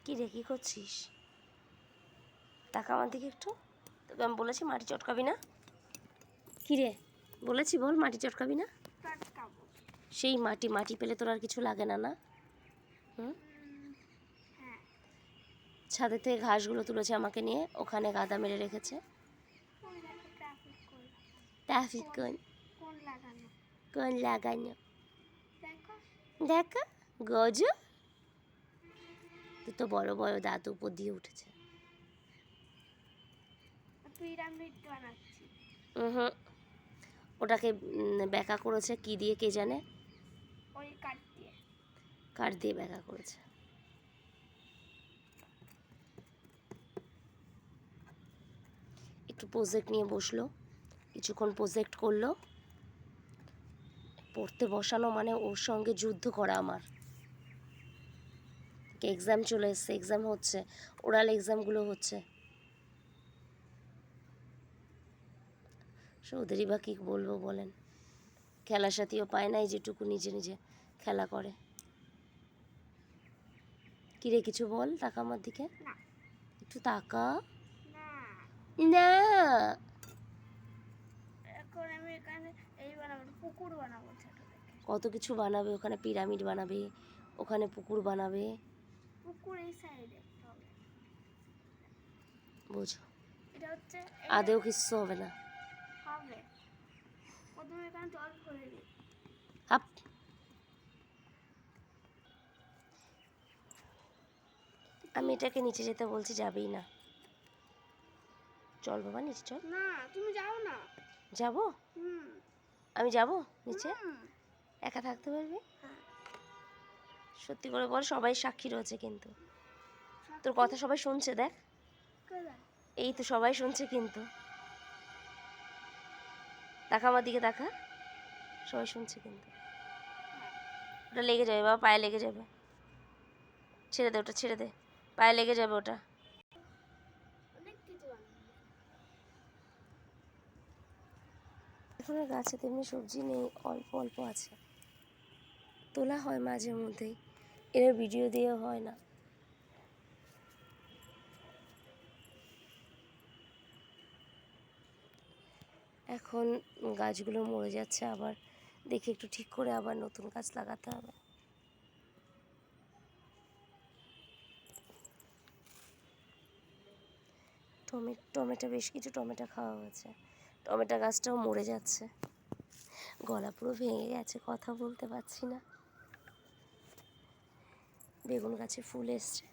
কি রে, কী করছিস? টাকা আমার দিকে একটু। তোকে আমি বলেছি মাটি চটকাবি না। কী রে বলেছি, বল মাটি চটকাবি না। সেই মাটি পেলে তোর আর কিছু লাগে না, না? হুম। ছাদের থেকে ঘাসগুলো তুলেছে আমাকে নিয়ে, ওখানে গাদা মেরে রেখেছে। ট্রাফিক কোন লাগানো দেখা গজ। তুই তো বড় বড় দাঁত উপর দিয়ে উঠেছে। হুম, ওটাকে ব্যাকা করেছে কি দিয়ে কে জানে। ওই কাঠ দিয়ে ব্যাকা করেছে। একটু প্রজেক্ট নিয়ে বসলো, কিছুক্ষণ প্রজেক্ট করলো। পড়তে বসানো মানে ওর সঙ্গে যুদ্ধ করা আমার। এক্সাম চলে এসছে, এক্সাম হচ্ছে, ওরাল এক্সামগুলো হচ্ছে। ওদেরই বা কী বলবো বলেন, খেলার সাথীও পায় না, এই যেটুকু নিজে নিজে খেলা করে। কিরে কিছু বল, তাকা আমার দিকে একটু তাকা না। এখন আমি এখানে এই বানাবো, পুকুর বানাবো, কত কিছু বানাবে, ওখানে পিরামিড বানাবে, ওখানে পুকুর বানাবে। পুকুর এই সাইডে বুঝো, এটা হচ্ছে আদেও কিচ্ছু হবে না। হবে, প্রথমে এখানে জল ভরে দিই। হাপ, আমি এটাকে নিচে যেতে বলছি, যাবেই না। চল বাবা নিচে চল। না তুমি যাও না। যাবো, আমি যাব নিচে। একা থাকতে পারবি? সত্যি করে বল, সবাই সাক্ষী রয়েছে কিন্তু, তোর কথা সবাই শুনছে। দেখ এই তো সবাই শুনছে কিন্তু, দেখা আমার দিকে দেখা, সবাই শুনছে কিন্তু। ওটা লেগে যাবে বাবা, পায়ে লেগে যাবে। ছেড়ে দে ওটা, ছেড়ে দে, পায়ে লেগে যাবে ওটা। এখন গাছে তেমনি সবজি নেই, অল্প অল্প আছে, তোলা হয় মাঝে মধ্যেই, এর ভিডিও দিয়ে হয় না। এখন গাছগুলো মরে যাচ্ছে, আবার দেখি একটু ঠিক করে আবার নতুন গাছ লাগাতে হবে। টমেটো বেশ কিছু টমেটো খাওয়া হয়েছে, টমেটো গাছটাও মরে যাচ্ছে, গলা পুরো ভেঙে গেছে, কথা বলতে পারছি না। বেগুন গাছে ফুল এসছে।